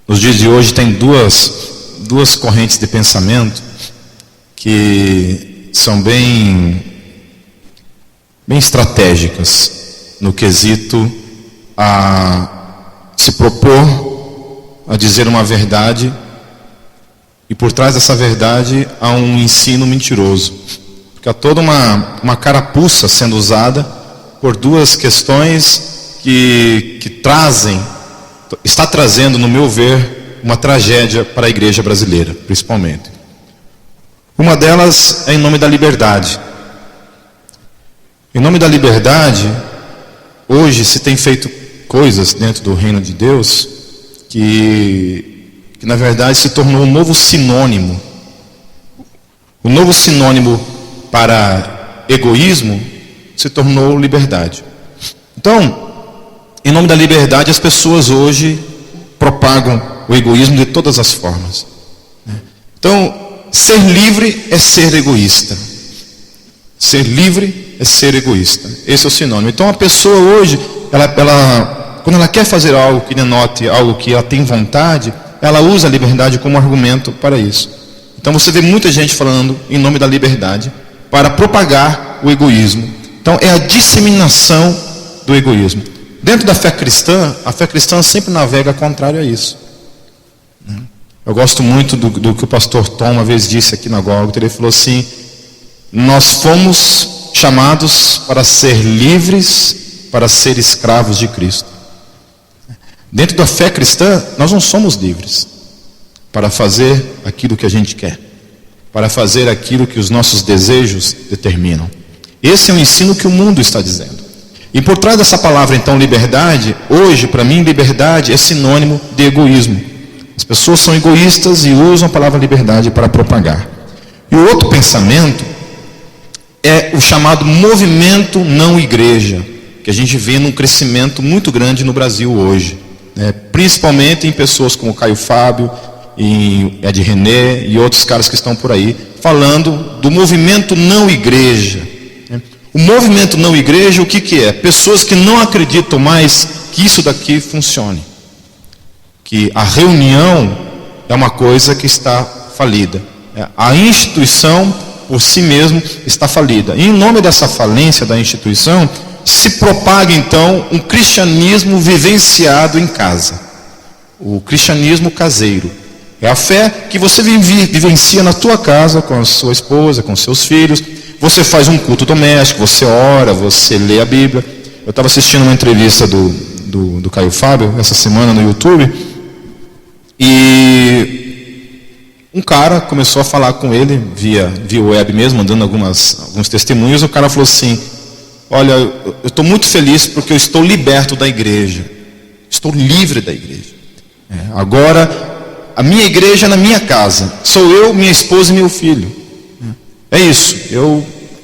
Nos dias de hoje, tem duas correntes de pensamento que são bem estratégicas no quesito a se propor a dizer uma verdade, e por trás dessa verdade há um ensino mentiroso, porque há toda uma carapuça sendo usada por duas questões que está trazendo, no meu ver, uma tragédia para a igreja brasileira, principalmente. Uma delas é em nome da liberdade. Em nome da liberdade, hoje se tem feito coisas dentro do reino de Deus que na verdade se tornou um novo sinônimo. O novo sinônimo para egoísmo se tornou liberdade. Então, em nome da liberdade, as pessoas hoje propagam o egoísmo de todas as formas. Então, ser livre é ser egoísta. Ser livre é ser egoísta. Esse é o sinônimo. Então, a pessoa hoje, quando ela quer fazer algo que denote algo que ela tem vontade, ela usa a liberdade como argumento para isso. Então, você vê muita gente falando em nome da liberdade para propagar o egoísmo. Então, é a disseminação do egoísmo. Dentro da fé cristã, a fé cristã sempre navega contrário a isso. Eu gosto muito do que o pastor Tom uma vez disse aqui na Gólgota. Ele falou assim: nós fomos chamados para ser livres, para ser escravos de Cristo. Dentro da fé cristã, nós não somos livres para fazer aquilo que a gente quer, para fazer aquilo que os nossos desejos determinam. Esse é o ensino que o mundo está dizendo. E por trás dessa palavra, então, liberdade, hoje, para mim, liberdade é sinônimo de egoísmo. As pessoas são egoístas e usam a palavra liberdade para propagar. E o outro pensamento é o chamado movimento não igreja, que a gente vê num crescimento muito grande no Brasil hoje, principalmente em pessoas como Caio Fábio, e Ed René e outros caras que estão por aí, falando do movimento não igreja. O movimento não igreja, o que é? Pessoas que não acreditam mais que isso daqui funcione. Que a reunião é uma coisa que está falida. A instituição, por si mesmo, está falida. E em nome dessa falência da instituição, se propaga então um cristianismo vivenciado em casa. O cristianismo caseiro. É a fé que você vivencia na tua casa, com a sua esposa, com seus filhos. Você faz um culto doméstico, você ora, você lê a Bíblia. Eu estava assistindo uma entrevista do Caio Fábio essa semana no YouTube, e um cara começou a falar com ele via web mesmo, mandando alguns testemunhos. O cara falou assim: olha, eu estou muito feliz porque eu estou liberto da igreja, estou livre da igreja. Agora a minha igreja é na minha casa, sou eu, minha esposa e meu filho. É isso,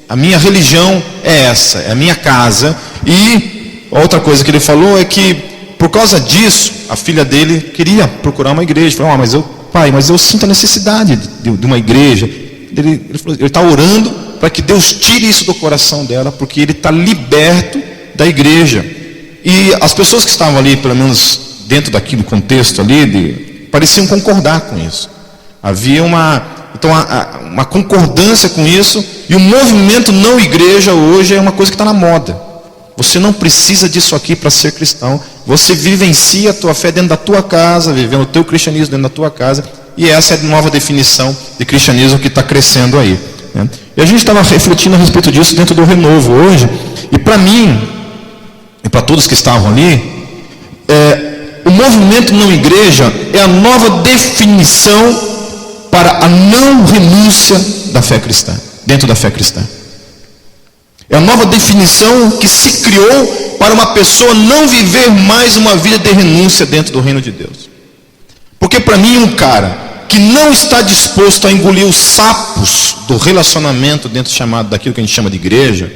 a minha religião é essa, é a minha casa. E outra coisa que ele falou é que, por causa disso, a filha dele queria procurar uma igreja. Falou: mas eu sinto a necessidade de uma igreja. Ele está orando para que Deus tire isso do coração dela, porque ele está liberto da igreja. E as pessoas que estavam ali, pelo menos dentro daquele contexto ali, pareciam concordar com isso. Havia uma concordância com isso. E o movimento não igreja hoje é uma coisa que está na moda. Você não precisa disso aqui para ser cristão. Você vivencia a tua fé dentro da tua casa, vivendo o teu cristianismo dentro da tua casa. E essa é a nova definição de cristianismo que está crescendo aí. E a gente estava refletindo a respeito disso dentro do Renovo hoje. E para mim, e para todos que estavam ali, o movimento não igreja é a nova definição para a não renúncia da fé cristã, dentro da fé cristã. É a nova definição que se criou para uma pessoa não viver mais uma vida de renúncia dentro do reino de Deus. Porque para mim, um cara que não está disposto a engolir os sapos do relacionamento dentro daquilo que a gente chama de igreja,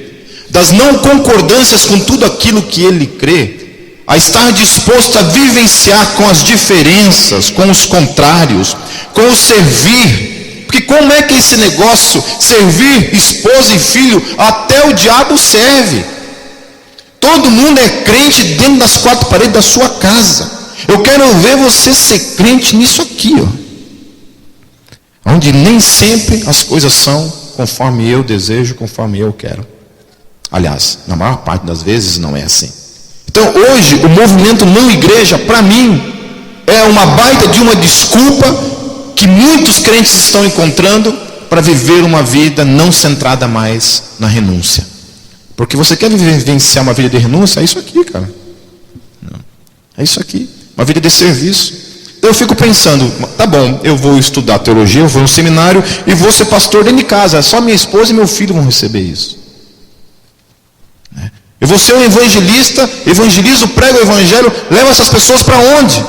das não concordâncias com tudo aquilo que ele crê, a estar disposto a vivenciar com as diferenças, com os contrários, com o servir. Porque como é que esse negócio, servir esposa e filho, até o diabo serve. Todo mundo é crente dentro das quatro paredes da sua casa. Eu quero ver você ser crente nisso aqui, onde nem sempre as coisas são conforme eu desejo, conforme eu quero. Aliás, na maior parte das vezes não é assim. Então hoje o movimento não igreja, para mim, é uma baita de uma desculpa que muitos crentes estão encontrando para viver uma vida não centrada mais na renúncia. Porque você quer vivenciar uma vida de renúncia? É isso aqui, cara. É isso aqui, uma vida de serviço. Então eu fico pensando, tá bom, eu vou estudar teologia, eu vou no seminário e vou ser pastor dentro de casa. Só minha esposa e meu filho vão receber isso. Eu vou ser um evangelista, evangelizo, prego o evangelho, levo essas pessoas para onde?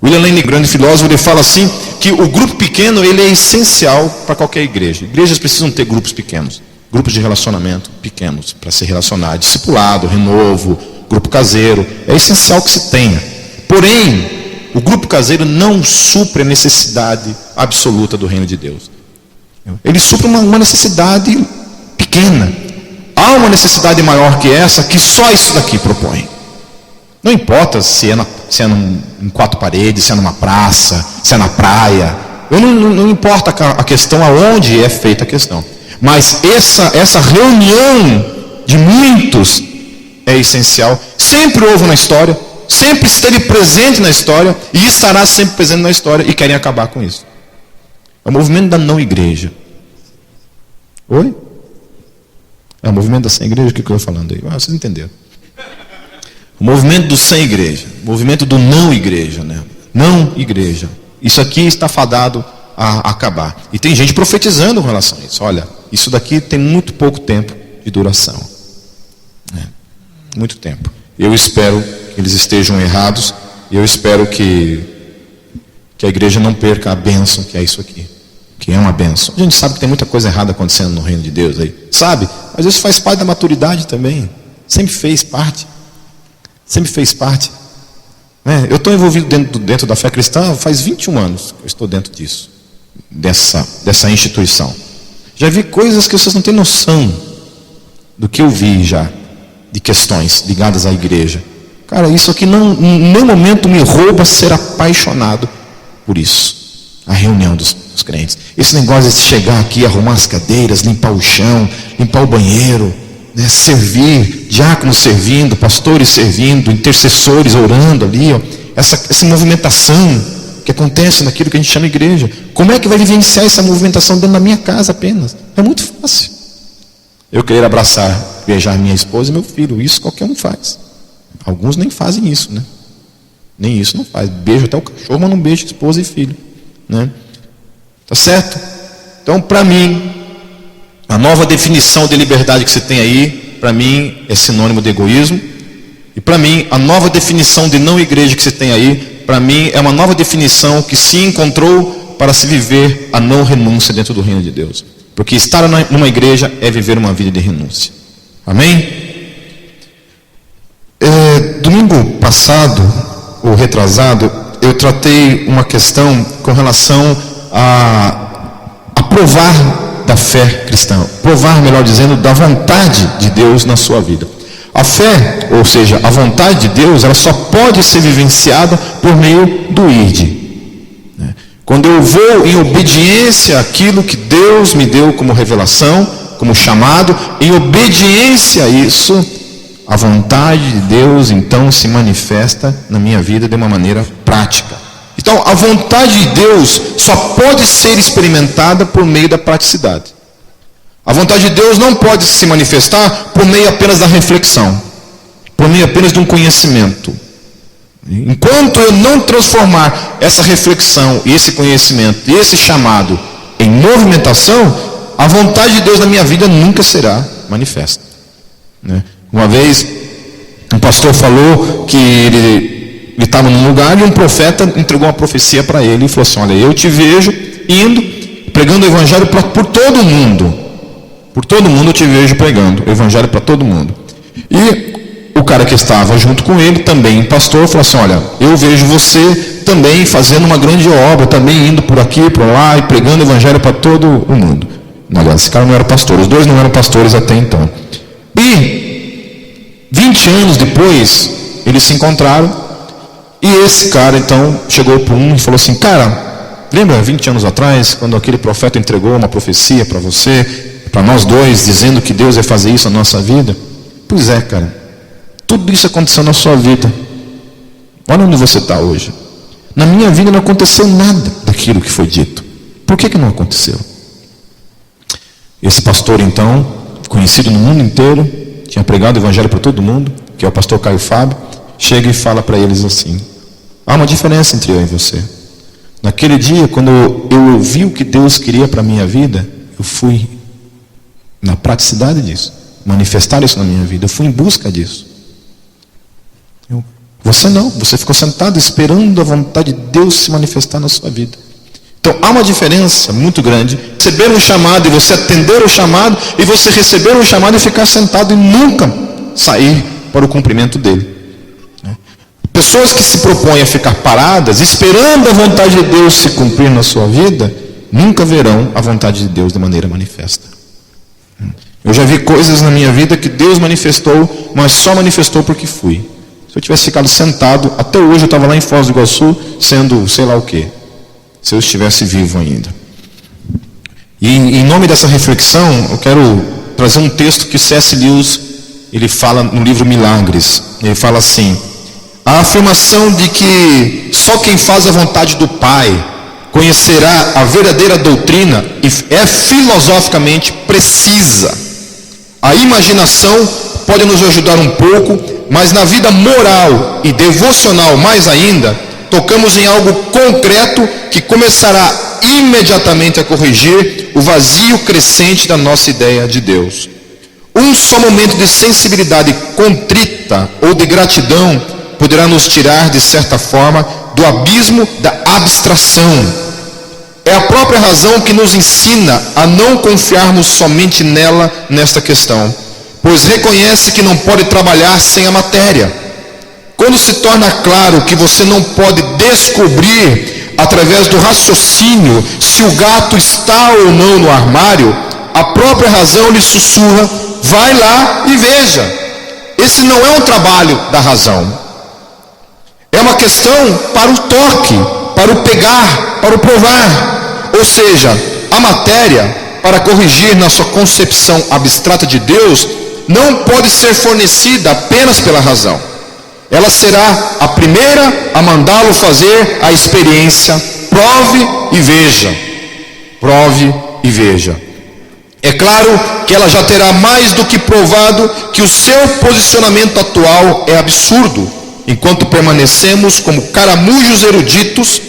William Lane, grande filósofo, ele fala assim, que o grupo pequeno ele é essencial para qualquer igreja. Igrejas precisam ter grupos pequenos, grupos de relacionamento pequenos, para se relacionar, discipulado, renovo, grupo caseiro, é essencial que se tenha. Porém, o grupo caseiro não supre a necessidade absoluta do reino de Deus. Ele supre uma necessidade pequena. Há uma necessidade maior que essa, que só isso daqui propõe. Não importa se é em quatro paredes, se é numa praça, se é na praia. Não importa a questão aonde é feita a questão. Mas essa reunião de muitos é essencial. Sempre houve na história, sempre esteve presente na história e estará sempre presente na história, e querem acabar com isso. É o movimento da não igreja. Oi? É o movimento da sem igreja? O que eu estou falando aí? Vocês entenderam. O movimento do sem igreja, o movimento do não igreja, né? Não igreja. Isso aqui está fadado a acabar. E tem gente profetizando com relação a isso. Olha, isso daqui tem muito pouco tempo de duração. Muito tempo. Eu espero que eles estejam errados. E eu espero que a igreja não perca a bênção que é isso aqui. Que é uma bênção. A gente sabe que tem muita coisa errada acontecendo no reino de Deus aí. Sabe? Mas isso faz parte da maturidade também. Sempre fez parte. Sempre fez parte. Eu estou envolvido dentro da fé cristã faz 21 anos que eu estou dentro disso. Dessa instituição. Já vi coisas que vocês não têm noção do que eu vi já. De questões ligadas à igreja. Cara, isso aqui não, em nenhum momento me rouba ser apaixonado por isso. A reunião dos crentes. Esse negócio de chegar aqui, arrumar as cadeiras, limpar o chão, limpar o banheiro, né, servir, diáconos servindo, pastores servindo, intercessores orando ali, essa movimentação que acontece naquilo que a gente chama igreja. Como é que vai vivenciar essa movimentação dentro da minha casa apenas? É muito fácil. Eu querer abraçar, beijar minha esposa e meu filho, isso qualquer um faz. Alguns nem fazem isso, né? Nem isso não faz. Beijo até o cachorro, mas não beijo esposa e filho, né? Tá certo? Então, para mim, a nova definição de liberdade que você tem aí, para mim, é sinônimo de egoísmo. E para mim, a nova definição de não igreja que você tem aí, para mim, é uma nova definição que se encontrou para se viver a não renúncia dentro do reino de Deus. Porque estar numa igreja é viver uma vida de renúncia. Amém? Domingo passado, ou retrasado, eu tratei uma questão com relação a provar da fé cristã. Provar, melhor dizendo, da vontade de Deus na sua vida. A fé, ou seja, a vontade de Deus, ela só pode ser vivenciada por meio do ide. Quando eu vou em obediência àquilo que Deus me deu como revelação, como chamado, em obediência a isso, a vontade de Deus então se manifesta na minha vida de uma maneira prática. Então, a vontade de Deus só pode ser experimentada por meio da praticidade. A vontade de Deus não pode se manifestar por meio apenas da reflexão, por meio apenas de um conhecimento. Enquanto eu não transformar essa reflexão, esse conhecimento, esse chamado em movimentação, a vontade de Deus na minha vida nunca será manifesta. Uma vez, um pastor falou que ele estava num lugar e um profeta entregou uma profecia para ele e falou assim: olha, eu te vejo indo, pregando o evangelho por todo mundo. Por todo mundo eu te vejo pregando o evangelho para todo mundo. E o cara que estava junto com ele, também pastor, falou assim: olha, eu vejo você também fazendo uma grande obra, também indo por aqui, por lá, e pregando o evangelho para todo o mundo. Aliás, esse cara não era pastor, os dois não eram pastores até então. E 20 anos depois, eles se encontraram. E esse cara então chegou para um e falou assim: cara, lembra 20 anos atrás, quando aquele profeta entregou uma profecia para você, para nós dois, dizendo que Deus ia fazer isso na nossa vida? Pois é, cara, tudo isso aconteceu na sua vida. Olha onde você está hoje. Na minha vida não aconteceu nada daquilo que foi dito. Por que não aconteceu? Esse pastor então, conhecido no mundo inteiro, tinha pregado o evangelho para todo mundo, que é o pastor Caio Fábio, chega e fala para eles assim: há uma diferença entre eu e você. Naquele dia, quando eu ouvi o que Deus queria para a minha vida, eu fui na praticidade disso, manifestar isso na minha vida, eu fui em busca disso. Você não, você ficou sentado esperando a vontade de Deus se manifestar na sua vida. Então há uma diferença muito grande: receber um chamado e você atender o chamado, e você receber um chamado e ficar sentado e nunca sair para o cumprimento dele. Pessoas que se propõem a ficar paradas, esperando a vontade de Deus se cumprir na sua vida, nunca verão a vontade de Deus de maneira manifesta. Eu já vi coisas na minha vida que Deus manifestou, mas só manifestou porque fui. Se eu tivesse ficado sentado, até hoje eu estava lá em Foz do Iguaçu, sendo sei lá o quê, se eu estivesse vivo ainda. E em nome dessa reflexão, eu quero trazer um texto que C.S. Lewis, ele fala no livro Milagres. Ele fala assim: a afirmação de que só quem faz a vontade do Pai conhecerá a verdadeira doutrina é filosoficamente precisa. A imaginação pode nos ajudar um pouco, mas na vida moral e devocional mais ainda, tocamos em algo concreto que começará imediatamente a corrigir o vazio crescente da nossa ideia de Deus. Um só momento de sensibilidade contrita ou de gratidão poderá nos tirar, de certa forma, do abismo da abstração. É a própria razão que nos ensina a não confiarmos somente nela nesta questão, pois reconhece que não pode trabalhar sem a matéria. Quando se torna claro que você não pode descobrir, através do raciocínio, se o gato está ou não no armário, a própria razão lhe sussurra: vai lá e veja. Esse não é um trabalho da razão. É uma questão para o toque, para o pegar, para o provar. Ou seja, a matéria, para corrigir na sua concepção abstrata de Deus, não pode ser fornecida apenas pela razão. Ela será a primeira a mandá-lo fazer a experiência. Prove e veja. Prove e veja. É claro que ela já terá mais do que provado que o seu posicionamento atual é absurdo. Enquanto permanecemos como caramujos eruditos,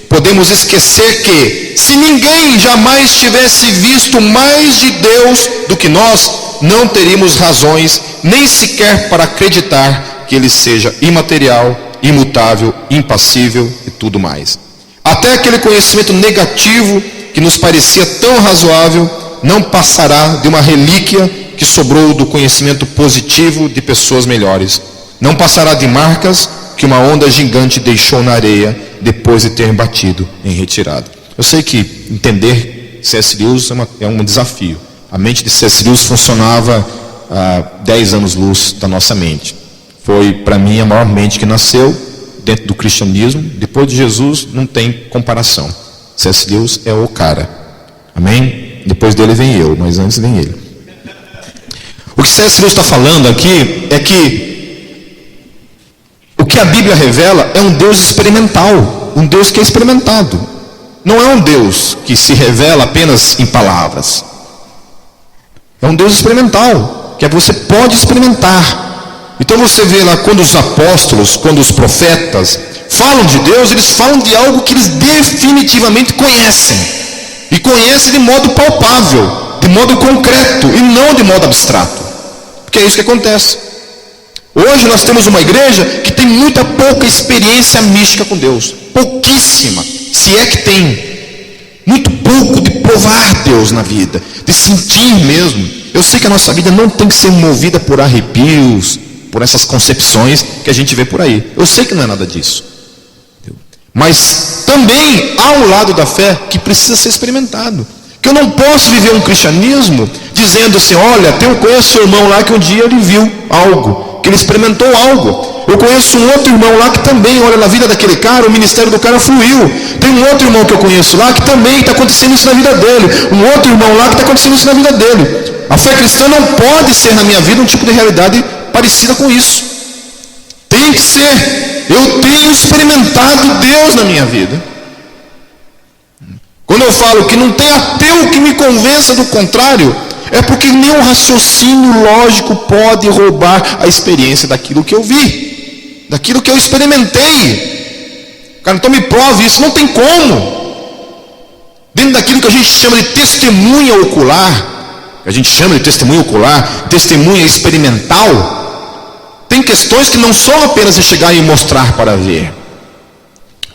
podemos esquecer que, se ninguém jamais tivesse visto mais de Deus do que nós, não teríamos razões nem sequer para acreditar que Ele seja imaterial, imutável, impassível e tudo mais. Até aquele conhecimento negativo que nos parecia tão razoável não passará de uma relíquia que sobrou do conhecimento positivo de pessoas melhores. Não passará de marcas que uma onda gigante deixou na areia depois de ter batido em retirada. Eu sei que entender C.S. Lewis é um desafio. A mente de C.S. Lewis funcionava a 10 anos-luz da nossa mente. Foi, para mim, a maior mente que nasceu dentro do cristianismo. Depois de Jesus, não tem comparação. C.S. Lewis é o cara. Amém? Depois dele vem eu, mas antes vem ele. O que C.S. Lewis está falando aqui é que o que a Bíblia revela é um Deus experimental, um Deus que é experimentado. Não é um Deus que se revela apenas em palavras. É um Deus experimental, que você pode experimentar. Então você vê lá, quando os apóstolos, quando os profetas falam de Deus, eles falam de algo que eles definitivamente conhecem. E conhecem de modo palpável, de modo concreto, e não de modo abstrato. Porque é isso que acontece. Hoje nós temos uma igreja que tem muita pouca experiência mística com Deus. Pouquíssima, se é que tem. Muito pouco de provar Deus na vida, de sentir mesmo. Eu sei que a nossa vida não tem que ser movida por arrepios, por essas concepções que a gente vê por aí. Eu sei que não é nada disso. Mas também há um lado da fé que precisa ser experimentado. Que eu não posso viver um cristianismo dizendo assim: olha, eu conheço o irmão lá que um dia ele viu algo, porque ele experimentou algo. Eu conheço um outro irmão lá que também, olha, na vida daquele cara, o ministério do cara fluiu. Tem um outro irmão que eu conheço lá que também está acontecendo isso na vida dele. Um outro irmão lá que está acontecendo isso na vida dele. A fé cristã não pode ser na minha vida um tipo de realidade parecida com isso. Tem que ser. Eu tenho experimentado Deus na minha vida. Quando eu falo que não tem ateu que me convença do contrário, é porque nenhum raciocínio lógico pode roubar a experiência daquilo que eu vi, daquilo que eu experimentei. Cara, então me prove isso, não tem como. Dentro daquilo que a gente chama de testemunha ocular, testemunha experimental, tem questões que não são apenas de chegar e mostrar para ver.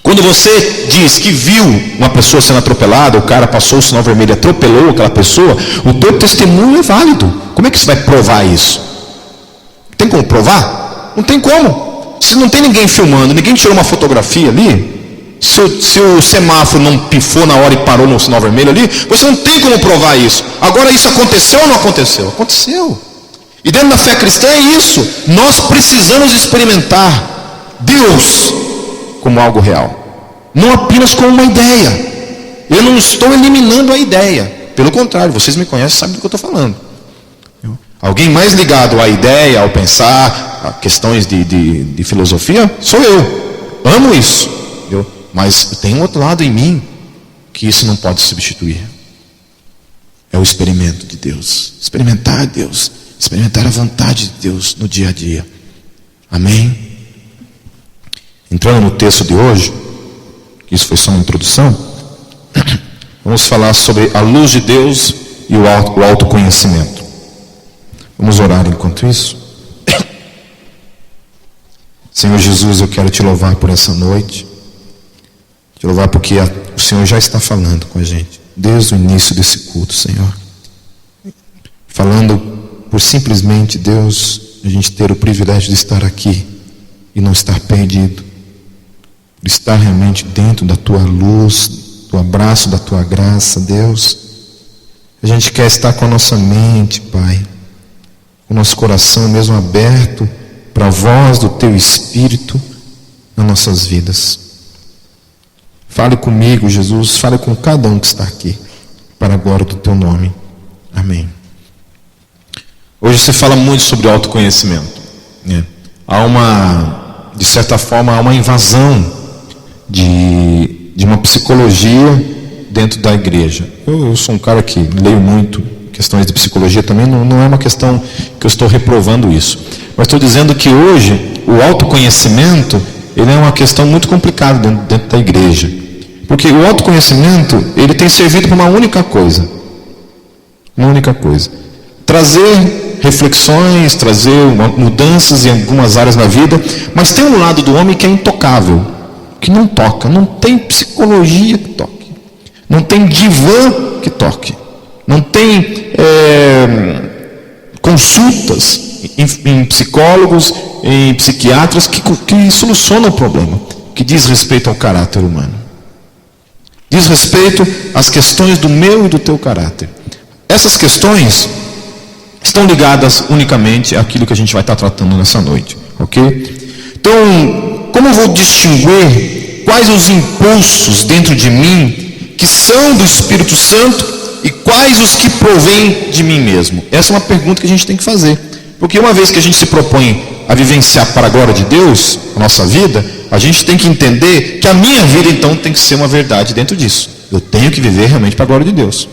Quando você diz que viu uma pessoa sendo atropelada, o cara passou o sinal vermelho e atropelou aquela pessoa, o teu testemunho é válido. Como é que você vai provar isso? Tem como provar? Não tem como. Se não tem ninguém filmando, ninguém tirou uma fotografia ali, se o semáforo não pifou na hora e parou no sinal vermelho ali, você não tem como provar isso. Agora, isso aconteceu ou não aconteceu? Aconteceu. E dentro da fé cristã é isso. Nós precisamos experimentar Deus como algo real, não apenas como uma ideia. Eu não estou eliminando a ideia, pelo contrário, vocês me conhecem, sabem do que eu estou falando. Alguém mais ligado à ideia, ao pensar, a questões de filosofia, sou eu. Amo isso, mas tem um outro lado em mim que isso não pode substituir. É o experimento de Deus, experimentar Deus, experimentar a vontade de Deus no dia a dia. Amém? Entrando no texto de hoje, isso foi só uma introdução, vamos falar sobre a luz de Deus e o autoconhecimento. Vamos orar enquanto isso. Senhor Jesus, eu quero te louvar por essa noite, te louvar porque o Senhor já está falando com a gente, desde o início desse culto, Senhor. Falando por simplesmente, Deus, a gente ter o privilégio de estar aqui e não estar perdido. Estar realmente dentro da tua luz, do abraço da tua graça, Deus. A gente quer estar com a nossa mente, Pai, com o nosso coração mesmo aberto para a voz do teu Espírito nas nossas vidas. Fale comigo, Jesus, fale com cada um que está aqui, para a glória do teu nome. Amém. Hoje se fala muito sobre autoconhecimento, né? De certa forma, há uma invasão de uma psicologia dentro da igreja. Eu sou um cara que leio muito questões de psicologia também, não é uma questão que eu estou reprovando isso, mas estou dizendo que hoje o autoconhecimento ele é uma questão muito complicada dentro da igreja, porque o autoconhecimento ele tem servido para uma única coisa, trazer reflexões, trazer mudanças em algumas áreas da vida, mas tem um lado do homem que é intocável, que não toca, não tem psicologia que toque, não tem divã que toque, não tem consultas em psicólogos, em psiquiatras que solucionam o problema, que diz respeito ao caráter humano, diz respeito às questões do meu e do teu caráter. Essas questões estão ligadas unicamente àquilo que a gente vai estar tratando nessa noite, ok? Então, como eu vou distinguir quais os impulsos dentro de mim que são do Espírito Santo e quais os que provêm de mim mesmo? Essa é uma pergunta que a gente tem que fazer, porque uma vez que a gente se propõe a vivenciar para a glória de Deus a nossa vida, a gente tem que entender que a minha vida então tem que ser uma verdade dentro disso. Eu tenho que viver realmente para a glória de Deus.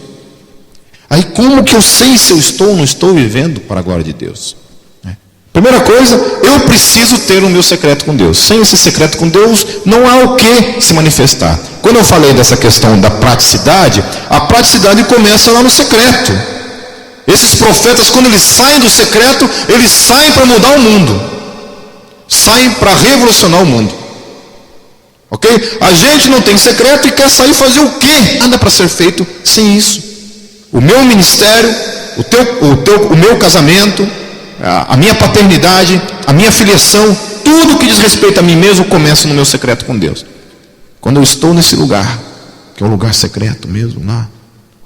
Aí como que eu sei se eu estou ou não estou vivendo para a glória de Deus? Primeira coisa, eu preciso ter o meu secreto com Deus. Sem esse secreto com Deus, não há o que se manifestar. Quando eu falei dessa questão da praticidade, a praticidade começa lá no secreto. Esses profetas, quando eles saem do secreto, eles saem para mudar o mundo. Saem para revolucionar o mundo. Ok? A gente não tem secreto e quer sair fazer o quê? Nada para ser feito sem isso. O meu ministério, o meu casamento, a minha paternidade, a minha filiação, tudo que diz respeito a mim mesmo começa no meu secreto com Deus. Quando eu estou nesse lugar, que é um lugar secreto mesmo, lá,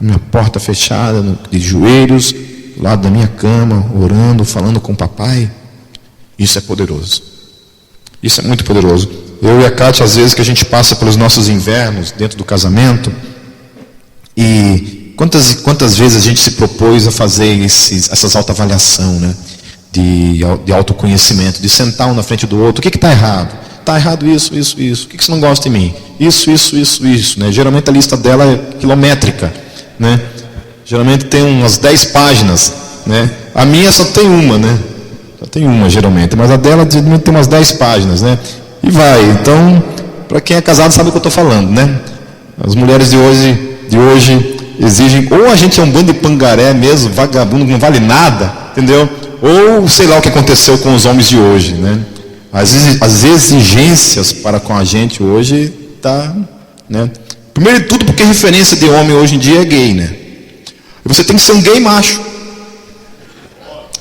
a minha porta fechada, de joelhos, do lado da minha cama, orando, falando com o papai, Isso é poderoso. Isso é muito poderoso. Eu e a Kátia, às vezes que a gente passa pelos nossos invernos dentro do casamento, e quantas vezes a gente se propôs a fazer essas autoavaliação, né? De autoconhecimento, de sentar um na frente do outro. O que está errado? Está errado isso. O que você não gosta em mim? Isso, né? Geralmente a lista dela é quilométrica, né? Geralmente tem umas 10 páginas, né? A minha só tem uma, né? Só tem uma, geralmente. Mas a dela tem umas 10 páginas, né? E vai. Então, para quem é casado sabe o que eu estou falando, né? As mulheres de hoje exigem, ou a gente é um bando de pangaré mesmo, vagabundo, não vale nada, entendeu? Ou sei lá o que aconteceu com os homens de hoje, né? As exigências para com a gente hoje tá, né? Primeiro de tudo porque referência de homem hoje em dia é gay, né? E você tem que ser um gay macho,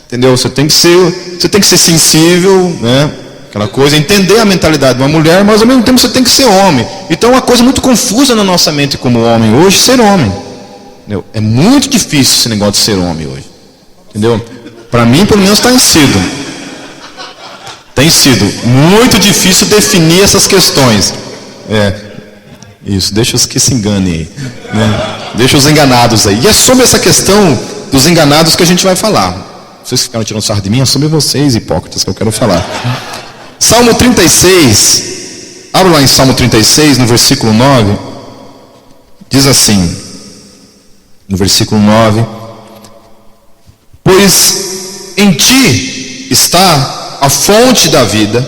entendeu? Você tem que ser sensível, né? Aquela coisa, entender a mentalidade de uma mulher, mas ao mesmo tempo você tem que ser homem. Então é uma coisa muito confusa na nossa mente como homem hoje, ser homem, entendeu? É muito difícil esse negócio de ser homem hoje, entendeu? Para mim, pelo menos, tem sido muito difícil definir essas questões. Isso, deixa os que se enganem aí, né? Deixa os enganados aí. E é sobre essa questão dos enganados que a gente vai falar. Vocês ficaram tirando sarro de mim, é sobre vocês, hipócritas, que eu quero falar. Salmo 36, abra lá em Salmo 36, no versículo 9, diz assim, no versículo 9: pois em ti está a fonte da vida,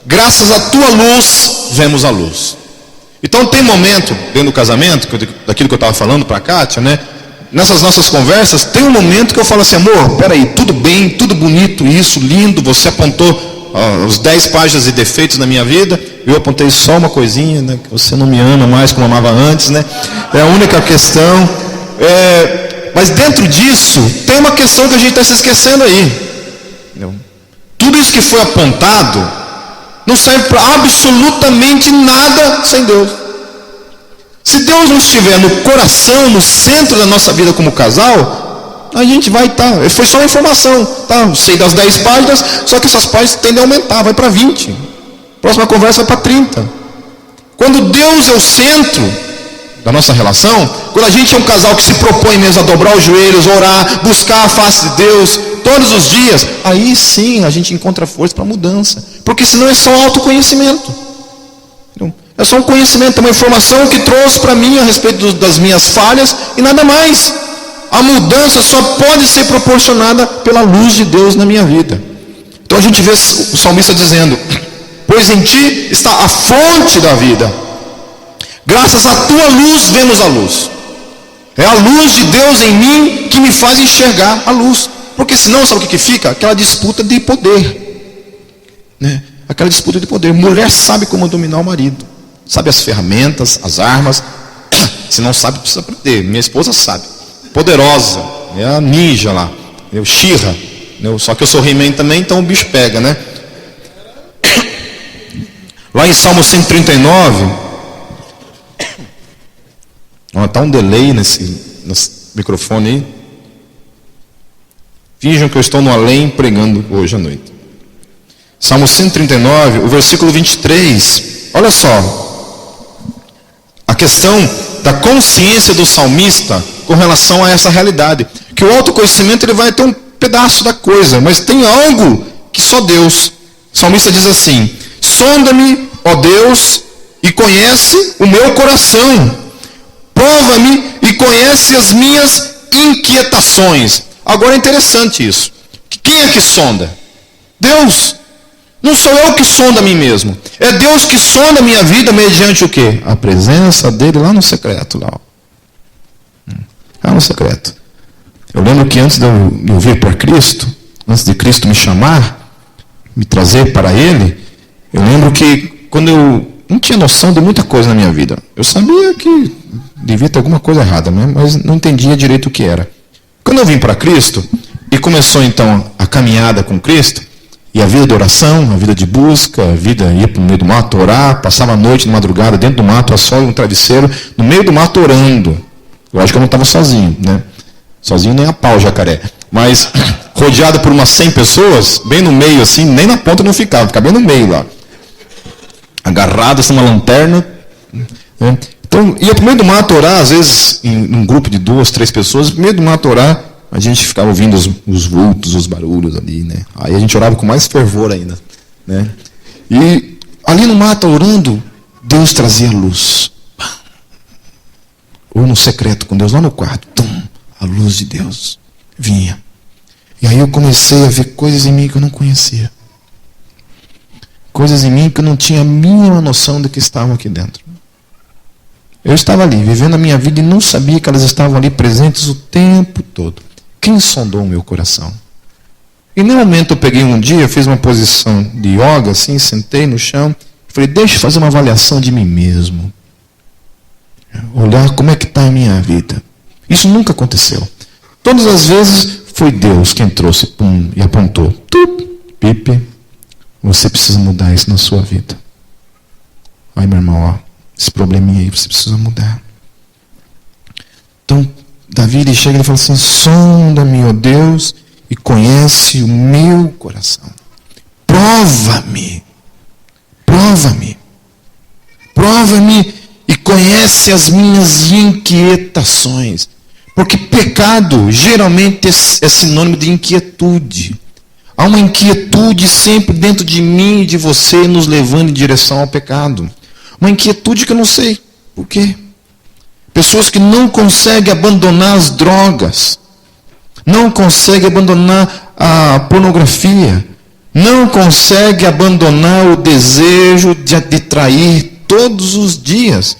graças à tua luz vemos a luz. Então tem momento dentro do casamento, daquilo que eu estava falando para a Kátia, né? Nessas nossas conversas, tem um momento que eu falo assim: amor, peraí, tudo bem, tudo bonito, isso, lindo, você apontou os 10 páginas de defeitos na minha vida, eu apontei só uma coisinha, né? Que você não me ama mais como amava antes, né? É a única questão. Mas dentro disso, tem uma questão que a gente está se esquecendo aí. Entendeu? Tudo isso que foi apontado não serve para absolutamente nada sem Deus. Se Deus não estiver no coração, no centro da nossa vida como casal, a gente vai estar. Foi só uma informação, tá? Sei das 10 páginas, só que essas páginas tendem a aumentar, vai para 20. Próxima conversa vai para 30. Quando Deus é o centro da nossa relação, quando a gente é um casal que se propõe mesmo a dobrar os joelhos, orar, buscar a face de Deus todos os dias, aí sim a gente encontra força para mudança. Porque senão é só autoconhecimento. É só um conhecimento, uma informação que trouxe para mim a respeito das minhas falhas e nada mais. A mudança só pode ser proporcionada pela luz de Deus na minha vida. Então a gente vê o salmista dizendo: pois em ti está a fonte da vida, graças à tua luz vemos a luz. É a luz de Deus em mim que me faz enxergar a luz. Porque senão, sabe o que fica? Aquela disputa de poder, né? Aquela disputa de poder. Mulher sabe como dominar o marido, sabe as ferramentas, as armas. Se não sabe, precisa aprender. Minha esposa sabe, poderosa, é a ninja lá, é o She-Ra, só que eu sou He-Man também, então o bicho pega, né? Lá em Salmo 139, está um delay nesse microfone aí. Vejam que eu estou no além pregando hoje à noite. Salmo 139, o versículo 23. Olha só, a questão da consciência do salmista com relação a essa realidade, que o autoconhecimento ele vai ter um pedaço da coisa, mas tem algo que só Deus. O salmista diz assim: sonda-me, ó Deus, e conhece o meu coração, prova-me e conhece as minhas inquietações. Agora é interessante isso. Quem é que sonda? Deus. Não sou eu que sonda a mim mesmo. É Deus que sonda a minha vida mediante o quê? A presença dele lá no secreto. Lá no secreto. Eu lembro que antes de eu vir para Cristo, antes de Cristo me chamar, me trazer para Ele, eu lembro que quando eu não tinha noção de muita coisa na minha vida. Eu sabia que devia ter alguma coisa errada, mas não entendia direito o que era. Quando eu vim para Cristo, e começou então a caminhada com Cristo, e a vida de oração, a vida de busca, a vida ia para o meio do mato orar, passava a noite de madrugada dentro do mato, a sol e um travesseiro, no meio do mato orando. Eu acho que eu não estava sozinho, né? Sozinho nem a pau, jacaré. Mas rodeado por umas 100 pessoas, bem no meio assim, nem na ponta não ficava bem no meio lá. Agarrado assim, uma lanterna. Né? Então, ia pro meio do mato orar, às vezes, em um grupo de 2, 3 pessoas, no meio do mato orar, a gente ficava ouvindo os vultos, os barulhos ali, né? Aí a gente orava com mais fervor ainda, né? E ali no mato, orando, Deus trazia luz. Ou no secreto com Deus, lá no quarto, a luz de Deus vinha. E aí eu comecei a ver coisas em mim que eu não conhecia. Coisas em mim que eu não tinha a mínima noção de que estavam aqui dentro. Eu estava ali, vivendo a minha vida e não sabia que elas estavam ali presentes o tempo todo. Quem sondou o meu coração? E no momento eu peguei um dia, fiz uma posição de yoga, assim, sentei no chão, falei, deixa eu fazer uma avaliação de mim mesmo. Olhar como é que está a minha vida. Isso nunca aconteceu. Todas as vezes foi Deus quem trouxe, e apontou. Pipe, você precisa mudar isso na sua vida. Aí, meu irmão, ó, esse probleminha aí, você precisa mudar. Então, Davi, ele chega e fala assim, sonda-me, ó Deus, e conhece o meu coração. Prova-me. Prova-me. Prova-me e conhece as minhas inquietações. Porque pecado, geralmente, é sinônimo de inquietude. Há uma inquietude sempre dentro de mim e de você, nos levando em direção ao pecado. Uma inquietude que eu não sei por quê. Pessoas que não conseguem abandonar as drogas, não conseguem abandonar a pornografia, não conseguem abandonar o desejo de trair todos os dias.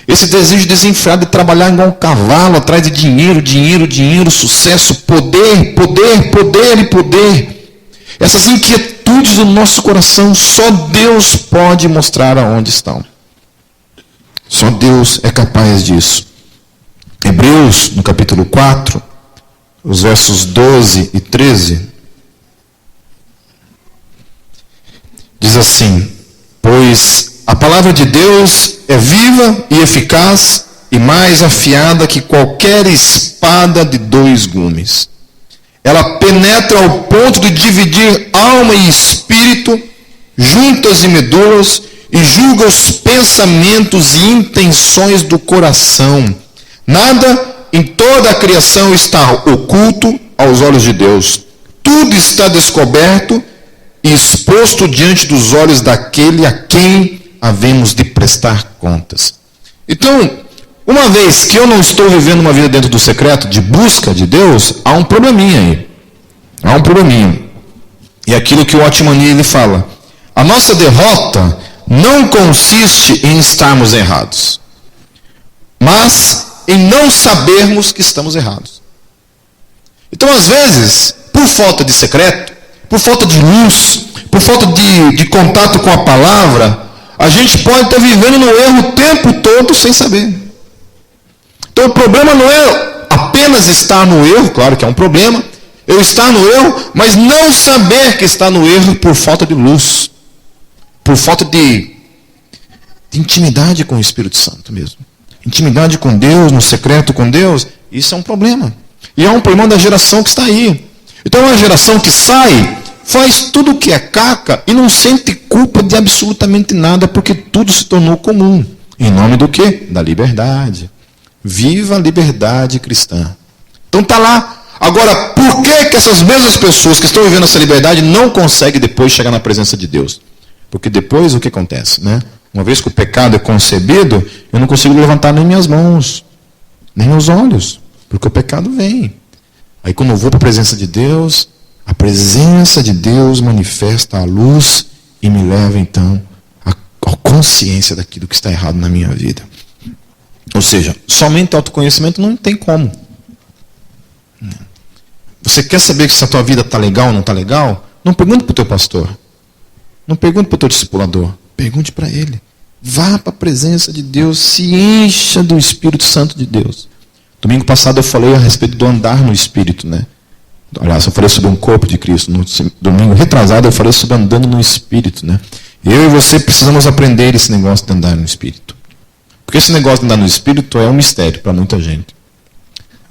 Esse desejo desenfreado de trabalhar igual um cavalo, atrás de dinheiro, dinheiro, dinheiro, sucesso, poder, poder, poder e poder. Essas inquietudes do nosso coração, só Deus pode mostrar aonde estão. Só Deus é capaz disso. Hebreus, no capítulo 4, os versos 12 e 13, diz assim, pois a palavra de Deus é viva e eficaz e mais afiada que qualquer espada de 2 gumes. Ela penetra ao ponto de dividir alma e espírito, juntas e medulas, e julga os pensamentos e intenções do coração. Nada em toda a criação está oculto aos olhos de Deus. Tudo está descoberto e exposto diante dos olhos daquele a quem havemos de prestar contas. Então, uma vez que eu não estou vivendo uma vida dentro do secreto, de busca de Deus, há um probleminha aí. Há um probleminha. E aquilo que o Otmani ele fala, a nossa derrota não consiste em estarmos errados, mas em não sabermos que estamos errados. Então, às vezes, por falta de secreto, por falta de luz, por falta de contato com a palavra, a gente pode estar vivendo no erro o tempo todo sem saber. Então, o problema não é apenas estar no erro, claro que é um problema, eu estar no erro, mas não saber que está no erro por falta de luz, por falta de intimidade com o Espírito Santo mesmo. Intimidade com Deus, no secreto com Deus, isso é um problema. E é um problema da geração que está aí. Então é uma geração que sai, faz tudo o que é caca e não sente culpa de absolutamente nada, porque tudo se tornou comum. Em nome do quê? Da liberdade. Viva a liberdade cristã. Então está lá. Agora, por que essas mesmas pessoas que estão vivendo essa liberdade não conseguem depois chegar na presença de Deus? Porque depois o que acontece, né? Uma vez que o pecado é concebido, eu não consigo levantar nem minhas mãos, nem meus olhos, porque o pecado vem. Aí quando eu vou para a presença de Deus, a presença de Deus manifesta a luz e me leva então à consciência daquilo que está errado na minha vida. Ou seja, somente autoconhecimento não tem como. Você quer saber se a tua vida está legal ou não está legal? Não pergunte para o teu pastor. Não pergunte para o teu discipulador. Pergunte para ele. Vá para a presença de Deus. Se encha do Espírito Santo de Deus. Domingo passado eu falei a respeito do andar no Espírito, né? Aliás, eu falei sobre um corpo de Cristo. No domingo retrasado eu falei sobre andando no Espírito, né? Eu e você precisamos aprender esse negócio de andar no Espírito. Porque esse negócio de andar no Espírito é um mistério para muita gente.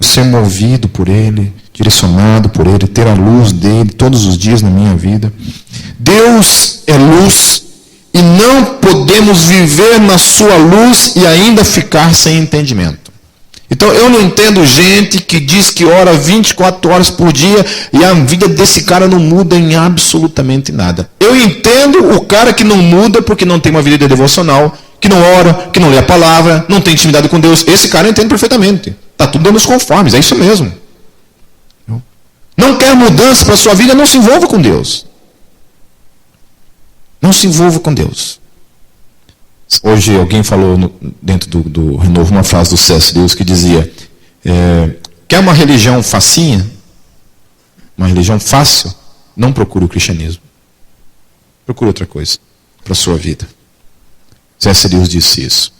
Ser movido por Ele, direcionado por Ele, ter a luz dEle todos os dias na minha vida. Deus é luz e não podemos viver na sua luz e ainda ficar sem entendimento. Então eu não entendo gente que diz que ora 24 horas por dia e a vida desse cara não muda em absolutamente nada. Eu entendo o cara que não muda porque não tem uma vida devocional, que não ora, que não lê a palavra, não tem intimidade com Deus. Esse cara eu entendo perfeitamente. Está tudo dando os conformes, é isso mesmo. Não quer mudança para a sua vida, não se envolva com Deus. Não se envolva com Deus. Hoje alguém falou dentro do Renovo uma frase do C.S. Lewis que dizia: quer uma religião facinha? Uma religião fácil? Não procure o cristianismo. Procure outra coisa para a sua vida. C.S. Lewis disse isso.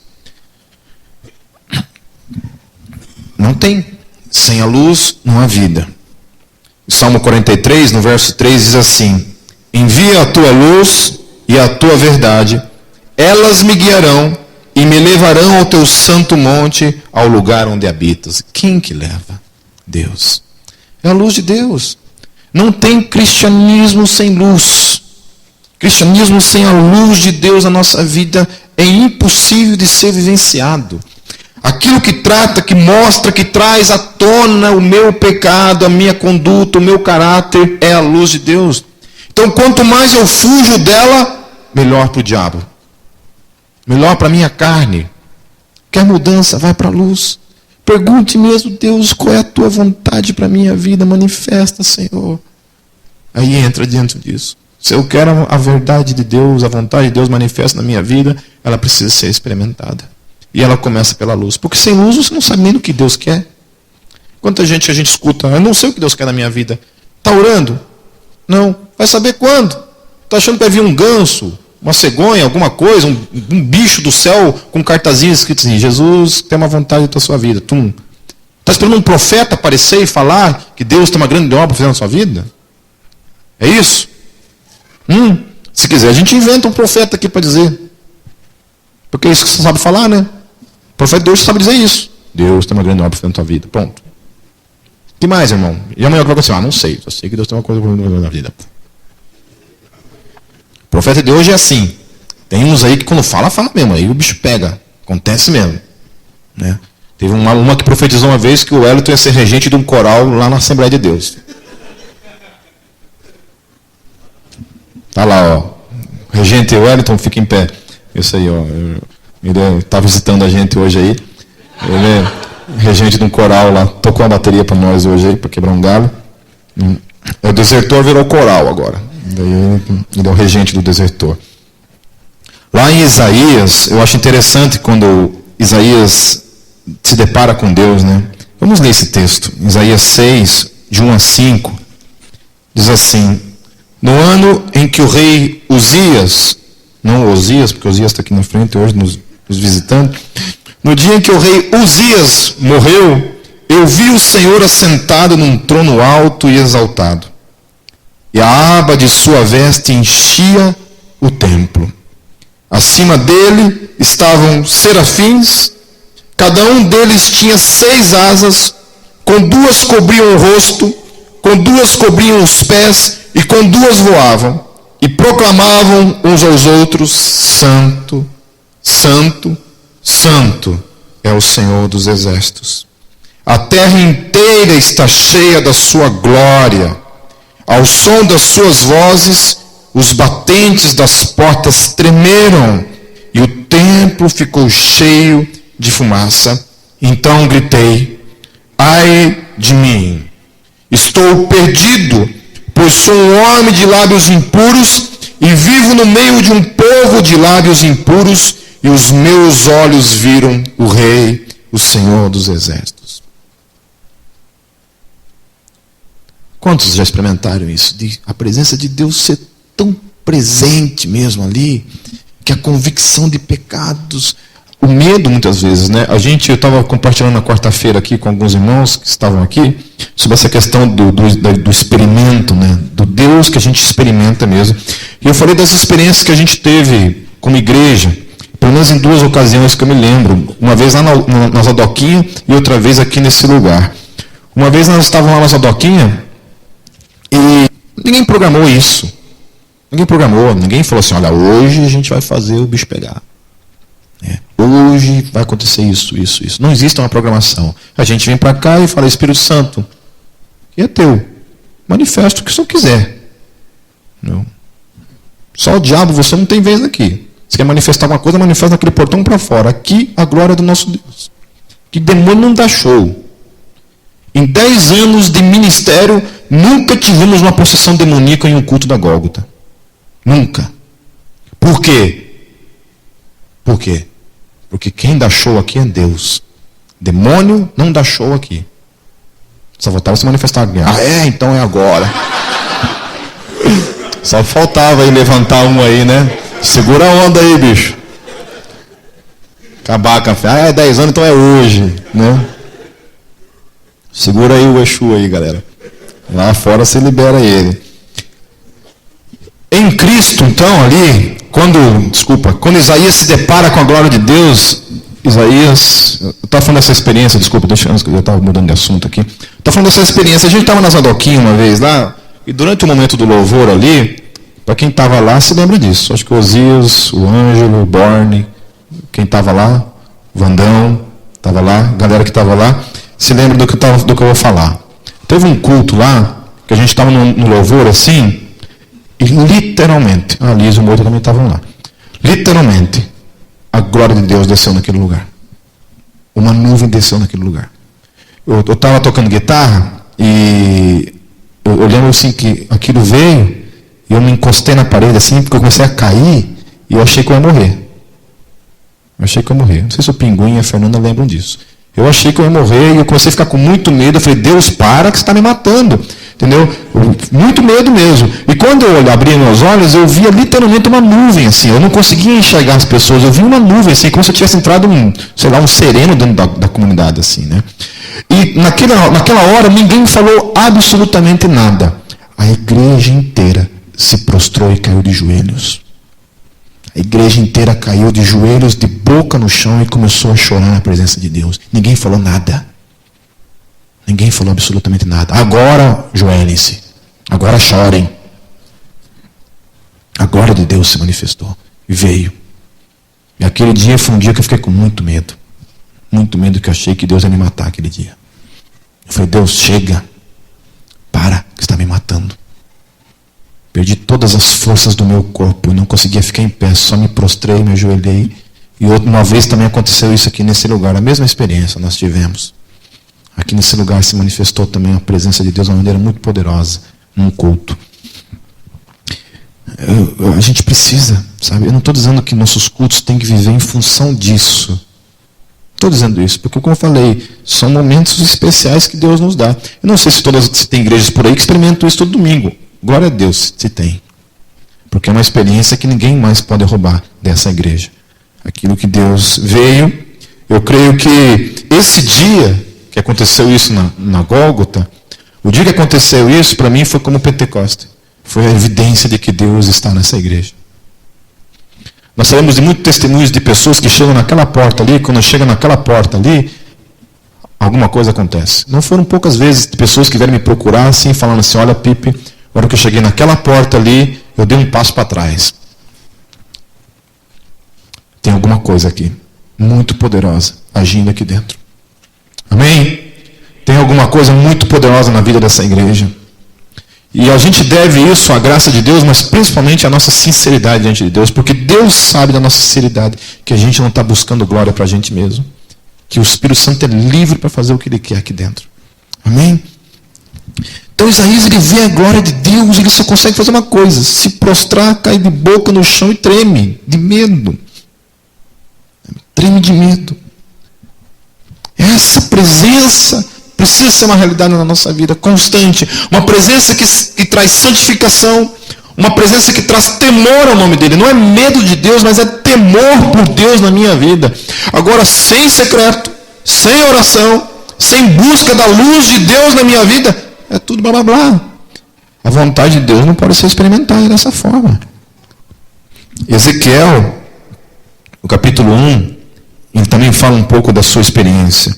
Não tem. Sem a luz não há vida. O Salmo 43, no verso 3, diz assim: envia a tua luz e a tua verdade, elas me guiarão e me levarão ao teu santo monte, ao lugar onde habitas. Quem que leva? Deus. É a luz de Deus. Não tem cristianismo sem luz. Cristianismo sem a luz de Deus na nossa vida é impossível de ser vivenciado. Aquilo que trata, que mostra, que traz à tona o meu pecado, a minha conduta, o meu caráter, é a luz de Deus. Então, quanto mais eu fujo dela, melhor para o diabo. Melhor para a minha carne. Quer mudança? Vai para a luz. Pergunte mesmo, Deus, qual é a tua vontade para a minha vida? Manifesta, Senhor. Aí entra dentro disso. Se eu quero a verdade de Deus, a vontade de Deus manifesta na minha vida, ela precisa ser experimentada. E ela começa pela luz. Porque sem luz você não sabe nem o que Deus quer. Quanta gente a gente escuta: eu não sei o que Deus quer na minha vida. Está orando? Não. Vai saber quando? Está achando que vai vir um ganso, uma cegonha, alguma coisa, um bicho do céu com um cartazinho escrito assim: Jesus tem uma vontade da sua vida. Está esperando um profeta aparecer e falar que Deus tem uma grande obra para fazer na sua vida? É isso? Se quiser, a gente inventa um profeta aqui para dizer. Porque é isso que você sabe falar, né? O profeta de Deus sabe dizer isso. Deus tem uma grande obra para fazer na tua vida. Ponto. O que mais, irmão? E amanhã o que vai acontecer? Não sei. Só sei que Deus tem uma coisa para fazer na vida. O profeta de hoje é assim. Tem uns aí que quando fala mesmo. Aí o bicho pega. Acontece mesmo. Né? Teve uma que profetizou uma vez que o Wellington ia ser regente de um coral lá na Assembleia de Deus. Tá lá, ó. Regente Wellington, fica em pé. Isso aí, ó. Ele está visitando a gente hoje aí. Ele é regente de um coral lá. Tocou a bateria para nós hoje aí, para quebrar um galho. O desertor virou coral agora. Ele é o regente do desertor. Lá em Isaías, eu acho interessante quando Isaías se depara com Deus, né? Vamos ler esse texto. Isaías 6, de 1 a 5. Diz assim: no ano em que o rei Uzias, não Osias, porque Osias está aqui na frente hoje nos visitando. No dia em que o rei Uzias morreu, eu vi o Senhor assentado num trono alto e exaltado. E a aba de sua veste enchia o templo. Acima dele estavam serafins, cada um deles tinha 6 asas, com 2 cobriam o rosto, com 2 cobriam os pés, e com 2 voavam, e proclamavam uns aos outros: Santo, Santo, Santo é o Senhor dos exércitos. A terra inteira está cheia da sua glória. Ao som das suas vozes, os batentes das portas tremeram, e o templo ficou cheio de fumaça. Então gritei: ai de mim, estou perdido, pois sou um homem de lábios impuros, e vivo no meio de um povo de lábios impuros, e os meus olhos viram o Rei, o Senhor dos exércitos. Quantos já experimentaram isso? De a presença de Deus ser tão presente mesmo ali, que a convicção de pecados, o medo muitas vezes, né? Eu estava compartilhando na quarta-feira aqui com alguns irmãos que estavam aqui, sobre essa questão do experimento, né? Do Deus que a gente experimenta mesmo. E eu falei das experiências que a gente teve como igreja, pelo menos em 2 ocasiões que eu me lembro. Uma vez lá na Zadoquinha e outra vez aqui nesse lugar. Uma vez nós estávamos lá na Sadoquinha e ninguém programou isso. Ninguém falou assim, olha, hoje a gente vai fazer o bicho pegar. Hoje vai acontecer isso. Não existe uma programação. A gente vem para cá e fala, Espírito Santo, que é teu. Manifesta o que o Senhor quiser. Não. Só o diabo, você não tem vez aqui. Se quer manifestar alguma coisa, manifesta naquele portão para fora. Aqui, a glória do nosso Deus. Que demônio não dá show. Em 10 anos de ministério, nunca tivemos uma possessão demoníaca em um culto da Gólgota. Nunca. Por quê? Por quê? Porque quem dá show aqui é Deus. Demônio não dá show aqui. Só faltava se manifestar. Então é agora. Só faltava aí levantar um aí, né? Segura a onda aí, bicho. Acabar a café. 10 anos, então é hoje, né? Segura aí o Exu aí, galera. Lá fora você libera ele. Em Cristo, então, ali, quando Isaías se depara com a glória de Deus, Isaías, eu estava falando dessa experiência, deixa eu já estava mudando de assunto aqui. Estava falando dessa experiência, a gente estava na Sadoquinha uma vez lá, e durante o momento do louvor ali, para quem estava lá, se lembra disso. Acho que o Osias, o Ângelo, o Borne, quem estava lá, o Vandão, estava lá, a galera que estava lá, se lembra do que eu vou falar. Teve um culto lá, que a gente estava no louvor assim, e literalmente, a Liz e o Moito também estavam lá. Literalmente, a glória de Deus desceu naquele lugar. Uma nuvem desceu naquele lugar. Eu estava tocando guitarra e eu lembro assim que aquilo veio e eu me encostei na parede assim, porque eu comecei a cair e eu achei que eu ia morrer. Não sei se o Pinguim e a Fernanda lembram disso. Eu achei que eu ia morrer e eu comecei a ficar com muito medo. Eu falei, Deus, para que você está me matando. Entendeu? Muito medo mesmo. E quando eu abri meus olhos, eu via literalmente uma nuvem assim. Eu não conseguia enxergar as pessoas. Eu via uma nuvem assim, como se eu tivesse entrado um sereno dentro da comunidade assim, né? E naquela hora ninguém falou absolutamente nada. A igreja inteira se prostrou e caiu de joelhos. A igreja inteira caiu de joelhos, de boca no chão e começou a chorar na presença de Deus. Ninguém falou nada. Ninguém falou absolutamente nada. Agora, joelhem-se. Agora chorem. A glória de Deus se manifestou. E veio. E aquele dia foi um dia que eu fiquei com muito medo. Muito medo, que eu achei que Deus ia me matar aquele dia. Eu falei, Deus, chega. Para, que está me matando. Perdi todas as forças do meu corpo. Eu não conseguia ficar em pé. Só me prostrei, me ajoelhei. E uma vez também aconteceu isso aqui nesse lugar. A mesma experiência nós tivemos. Aqui nesse lugar se manifestou também a presença de Deus de uma maneira muito poderosa, num culto. A gente precisa, sabe? Eu não estou dizendo que nossos cultos têm que viver em função disso. Estou dizendo isso, porque como eu falei, são momentos especiais que Deus nos dá. Eu não sei se tem igrejas por aí que experimentam isso todo domingo. Glória a Deus, se tem. Porque é uma experiência que ninguém mais pode roubar dessa igreja. Aquilo que Deus veio, eu creio que esse dia que aconteceu isso na Gólgota, o dia que aconteceu isso, para mim, foi como Pentecoste. Foi a evidência de que Deus está nessa igreja. Nós sabemos de muitos testemunhos de pessoas que chegam naquela porta ali, quando chegam naquela porta ali, alguma coisa acontece. Não foram poucas vezes de pessoas que vieram me procurar assim, falando assim, olha, Pipe, na hora que eu cheguei naquela porta ali, eu dei um passo para trás. Tem alguma coisa aqui, muito poderosa, agindo aqui dentro. Amém? Tem alguma coisa muito poderosa na vida dessa igreja. E a gente deve isso à graça de Deus, mas principalmente à nossa sinceridade diante de Deus, porque Deus sabe da nossa sinceridade, que a gente não está buscando glória para a gente mesmo. Que o Espírito Santo é livre para fazer o que Ele quer aqui dentro. Amém? Então Isaías, ele vê a glória de Deus, ele só consegue fazer uma coisa, se prostrar, cair de boca no chão e treme, de medo. Treme de medo. Essa presença precisa ser uma realidade na nossa vida, constante. Uma presença que traz santificação, uma presença que traz temor ao nome dEle. Não é medo de Deus, mas é temor por Deus na minha vida. Agora, sem secreto, sem oração, sem busca da luz de Deus na minha vida, é tudo blá blá blá. A vontade de Deus não pode ser experimentada dessa forma. Ezequiel, no capítulo 1, ele também fala um pouco da sua experiência.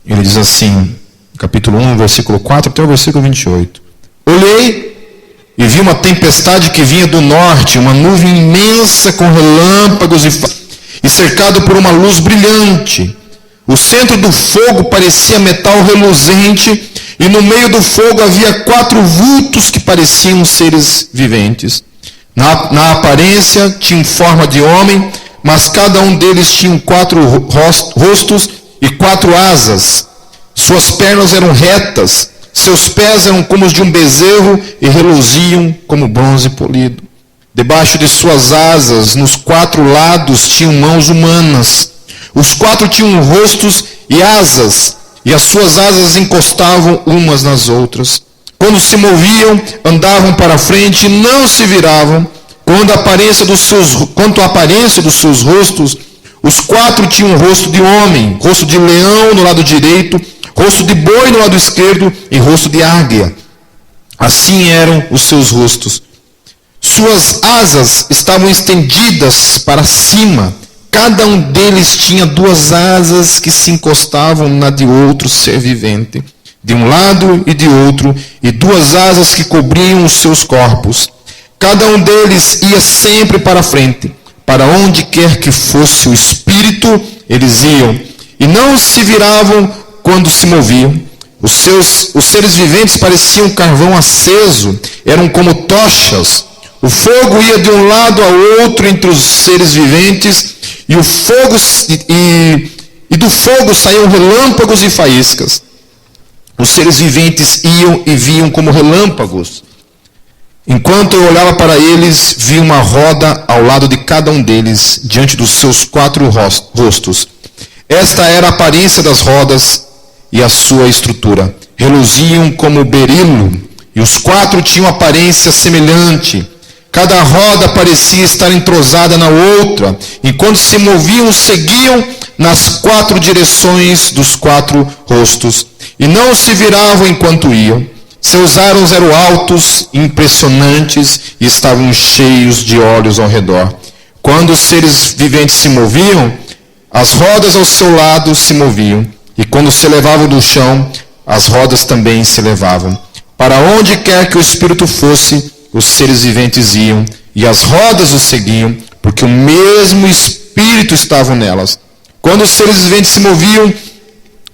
Ele diz assim, capítulo 1, versículo 4 até o versículo 28. Olhei e vi uma tempestade que vinha do norte, uma nuvem imensa com relâmpagos e cercado por uma luz brilhante. O centro do fogo parecia metal reluzente, e no meio do fogo havia 4 vultos que pareciam seres viventes. Na aparência tinham forma de homem, mas cada um deles tinha 4 rostos e 4 asas. Suas pernas eram retas, seus pés eram como os de um bezerro e reluziam como bronze polido. Debaixo de suas asas, nos 4 lados, tinham mãos humanas. Os 4 tinham rostos e asas, e as suas asas encostavam umas nas outras. Quando se moviam, andavam para frente e não se viravam. Quanto à aparência dos seus rostos, os 4 tinham rosto de homem, rosto de leão no lado direito, rosto de boi no lado esquerdo e rosto de águia. Assim eram os seus rostos. Suas asas estavam estendidas para cima. Cada um deles tinha 2 asas que se encostavam na de outro ser vivente, de um lado e de outro, e 2 asas que cobriam os seus corpos. Cada um deles ia sempre para frente. Para onde quer que fosse o espírito, eles iam, e não se viravam quando se moviam. Os seres viventes pareciam carvão aceso, eram como tochas. O fogo ia de um lado ao outro entre os seres viventes, e do fogo saíam relâmpagos e faíscas. Os seres viventes iam e viam como relâmpagos. Enquanto eu olhava para eles, vi uma roda ao lado de cada um deles, diante dos seus 4 rostos. Esta era a aparência das rodas e a sua estrutura. Reluziam como berilo, e os 4 tinham aparência semelhante. Cada roda parecia estar entrosada na outra. Enquanto se moviam, seguiam nas 4 direções dos 4 rostos. E não se viravam enquanto iam. Seus aros eram altos, impressionantes, e estavam cheios de olhos ao redor. Quando os seres viventes se moviam, as rodas ao seu lado se moviam. E quando se elevavam do chão, as rodas também se elevavam. Para onde quer que o espírito fosse, os seres viventes iam, e as rodas os seguiam, porque o mesmo espírito estava nelas. Quando os seres viventes se moviam,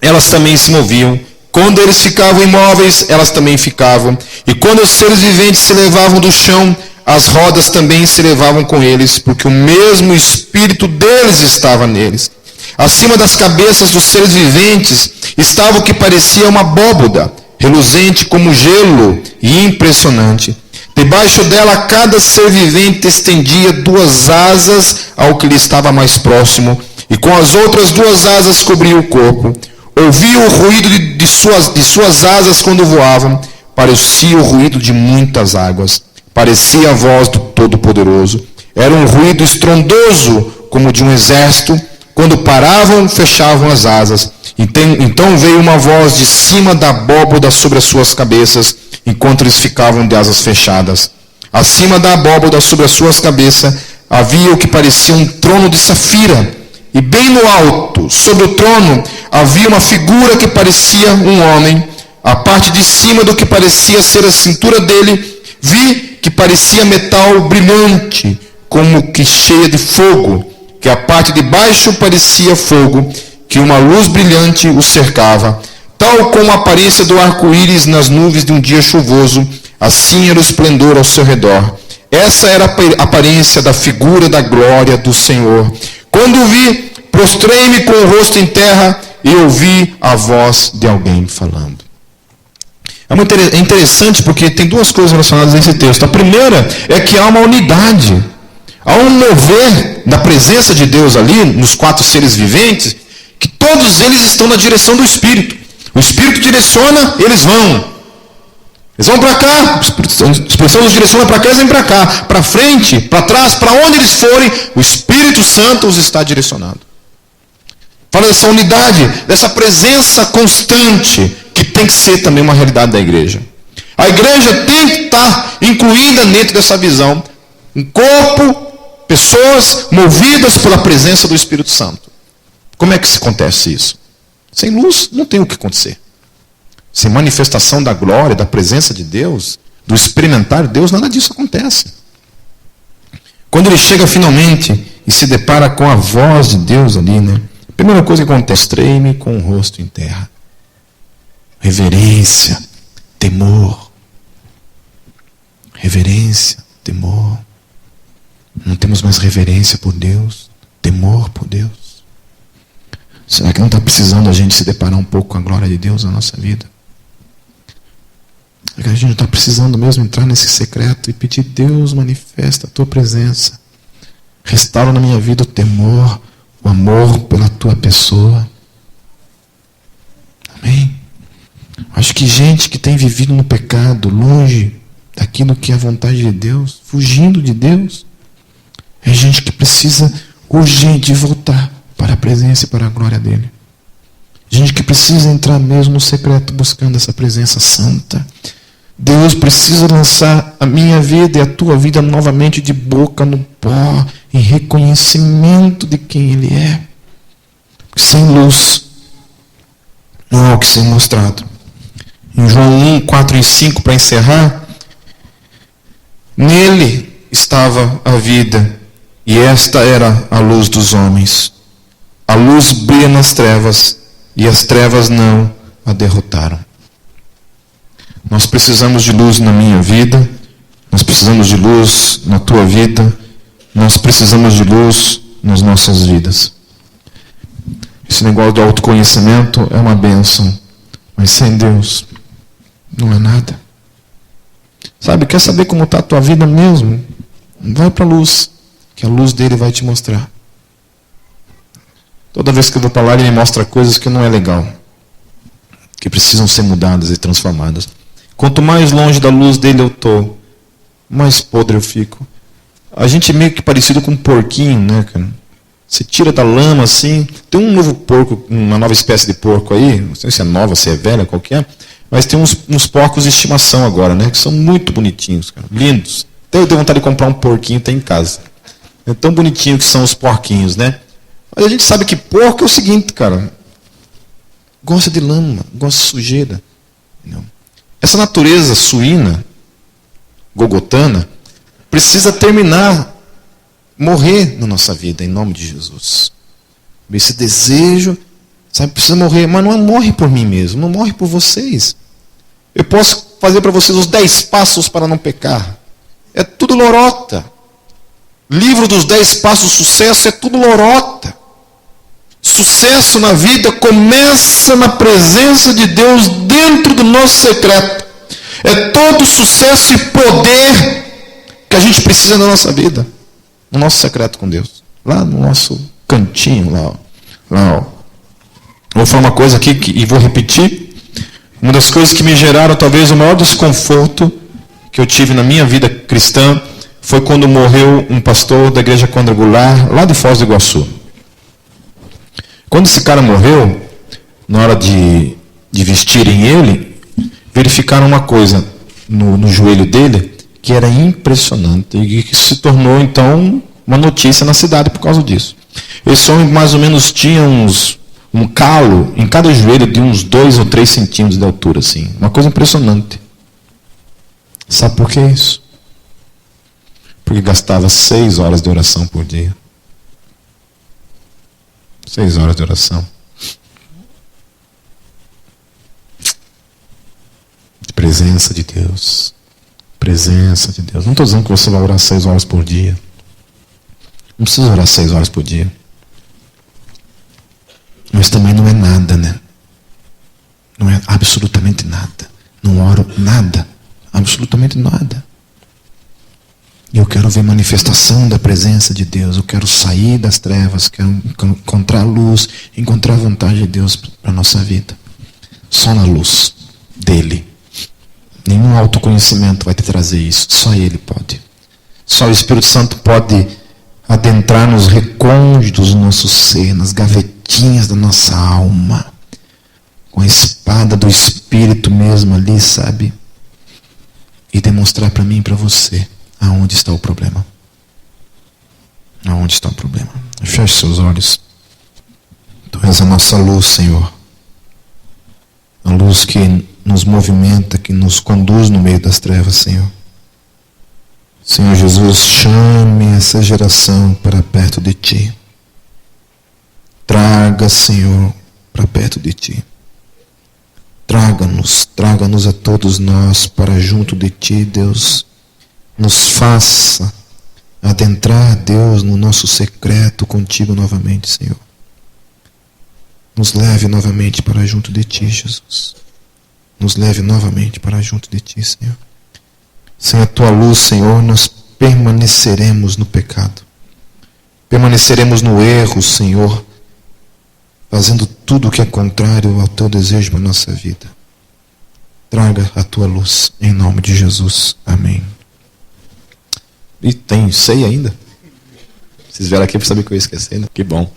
elas também se moviam. Quando eles ficavam imóveis, elas também ficavam. E quando os seres viventes se elevavam do chão, as rodas também se elevavam com eles, porque o mesmo espírito deles estava neles. Acima das cabeças dos seres viventes estava o que parecia uma abóboda, reluzente como gelo e impressionante. Debaixo dela, cada ser vivente estendia 2 asas ao que lhe estava mais próximo, e com as outras 2 asas cobria o corpo. Ouvia o ruído de suas asas quando voavam, parecia o ruído de muitas águas, parecia a voz do Todo-Poderoso. Era um ruído estrondoso, como de um exército. Quando paravam, fechavam as asas. Então veio uma voz de cima da abóboda sobre as suas cabeças, enquanto eles ficavam de asas fechadas. Acima da abóboda sobre as suas cabeças havia o que parecia um trono de safira, e bem no alto, sobre o trono, havia uma figura que parecia um homem. A parte de cima do que parecia ser a cintura dele, vi que parecia metal brilhante, como que cheia de fogo, que a parte de baixo parecia fogo, que uma luz brilhante o cercava. Tal como a aparência do arco-íris nas nuvens de um dia chuvoso, assim era o esplendor ao seu redor. Essa era a aparência da figura da glória do Senhor. Quando o vi, prostrei-me com o rosto em terra e ouvi a voz de alguém falando. É interessante porque tem 2 coisas relacionadas a esse texto. A primeira é que há uma unidade. Há um mover da presença de Deus ali, nos 4 seres viventes, que todos eles estão na direção do Espírito. O Espírito direciona, eles vão. Eles vão para cá, a expressão nos direciona para cá, eles vêm para cá. Para frente, para trás, para onde eles forem, o Espírito Santo os está direcionando. Fala dessa unidade, dessa presença constante, que tem que ser também uma realidade da igreja. A igreja tem que estar incluída dentro dessa visão. Um corpo, pessoas movidas pela presença do Espírito Santo. Como é que acontece isso? Sem luz não tem o que acontecer. sem manifestação da glória, da presença de Deus, do experimentar Deus, nada disso acontece. Quando ele chega finalmente e se depara com a voz de Deus ali, né? A primeira coisa que acontece, prostrei-me com o rosto em terra. Reverência, temor. Reverência, temor. Não temos mais reverência por Deus, temor por Deus. Será que não está precisando a gente se deparar um pouco com a glória de Deus na nossa vida? Será que a gente não está precisando mesmo entrar nesse secreto e pedir: Deus, manifesta a tua presença, restaura na minha vida o temor, o amor pela tua pessoa? Amém? Acho que gente que tem vivido no pecado, longe daquilo que é a vontade de Deus, fugindo de Deus, é gente que precisa urgente voltar para a presença e para a glória dele. Gente que precisa entrar mesmo no secreto buscando essa presença santa. Deus precisa lançar a minha vida e a tua vida novamente de boca no pó, em reconhecimento de quem Ele é. Porque sem luz não há o que ser mostrado. Em João 1, 4 e 5, para encerrar, nele estava a vida, e esta era a luz dos homens. A luz brilha nas trevas, e as trevas não a derrotaram. Nós precisamos de luz na minha vida, nós precisamos de luz na tua vida, nós precisamos de luz nas nossas vidas. Esse negócio do autoconhecimento é uma bênção, mas sem Deus não é nada. Sabe, quer saber como está a tua vida mesmo? Vai para a luz, que a luz dele vai te mostrar. Toda vez que eu vou para lá, ele me mostra coisas que não é legal, que precisam ser mudadas e transformadas. Quanto mais longe da luz dele eu estou, mais podre eu fico. A gente é meio que parecido com um porquinho, né, cara? Você tira da lama assim. Tem um novo porco, uma nova espécie de porco aí, não sei se é nova, se é velha, qual que é, mas tem uns porcos de estimação agora, né, que são muito bonitinhos, cara, lindos. Até eu dei vontade de comprar um porquinho, tem em casa. É tão bonitinho que são os porquinhos, né? Mas a gente sabe que porco é o seguinte, cara, gosta de lama, gosta de sujeira. Não. Essa natureza suína, gogotana, precisa terminar, morrer na nossa vida, em nome de Jesus. Esse desejo, sabe, precisa morrer, mas não morre por mim mesmo, não morre por vocês. Eu posso fazer para vocês os 10 passos para não pecar. É tudo lorota. Livro dos 10 passos do sucesso é tudo lorota. Sucesso na vida começa na presença de Deus dentro do nosso secreto. É todo sucesso e poder que a gente precisa na nossa vida, no nosso secreto com Deus, lá no nosso cantinho, lá. Vou falar uma coisa aqui e vou repetir. Uma das coisas que me geraram talvez o maior desconforto que eu tive na minha vida cristã foi quando morreu um pastor da igreja quadrangular lá de Foz do Iguaçu. Quando esse cara morreu, na hora de vestirem ele, verificaram uma coisa no joelho dele que era impressionante e que se tornou então uma notícia na cidade por causa disso. Esse homem mais ou menos tinha um calo em cada joelho de uns 2 ou 3 centímetros de altura, assim. Uma coisa impressionante. Sabe por que isso? Porque gastava 6 horas de oração por dia. 6 horas de oração. Presença de Deus. Presença de Deus. Não estou dizendo que você vai orar 6 horas por dia. Não precisa orar 6 horas por dia. Mas também não é nada, né? Não é absolutamente nada. Não oro nada. Absolutamente nada. E eu quero ver manifestação da presença de Deus. Eu quero sair das trevas. Quero encontrar luz. Encontrar a vontade de Deus para a nossa vida. Só na luz dele. Nenhum autoconhecimento vai te trazer isso. Só Ele pode. Só o Espírito Santo pode adentrar nos recônditos do nosso ser, nas gavetinhas da nossa alma, com a espada do Espírito mesmo ali, sabe? E demonstrar para mim e para você aonde está o problema. Aonde está o problema. Feche seus olhos. Tu és a nossa luz, Senhor. A luz que nos movimenta, que nos conduz no meio das trevas, Senhor. Senhor Jesus, chame essa geração para perto de Ti. Traga, Senhor, para perto de Ti. Traga-nos a todos nós para junto de Ti, Deus. Nos faça adentrar, Deus, no nosso secreto contigo novamente, Senhor. Nos leve novamente para junto de Ti, Jesus. Nos leve novamente para junto de Ti, Senhor. Sem a Tua luz, Senhor, nós permaneceremos no pecado. Permaneceremos no erro, Senhor, fazendo tudo o que é contrário ao Teu desejo para a nossa vida. Traga a Tua luz, em nome de Jesus. Amém. E tem ceia ainda? Vocês vieram aqui para saber que eu ia esquecer, né? Que bom.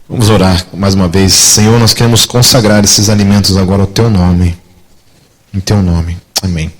Vamos orar mais uma vez. Senhor, nós queremos consagrar esses alimentos agora ao Teu nome. Em Teu nome. Amém.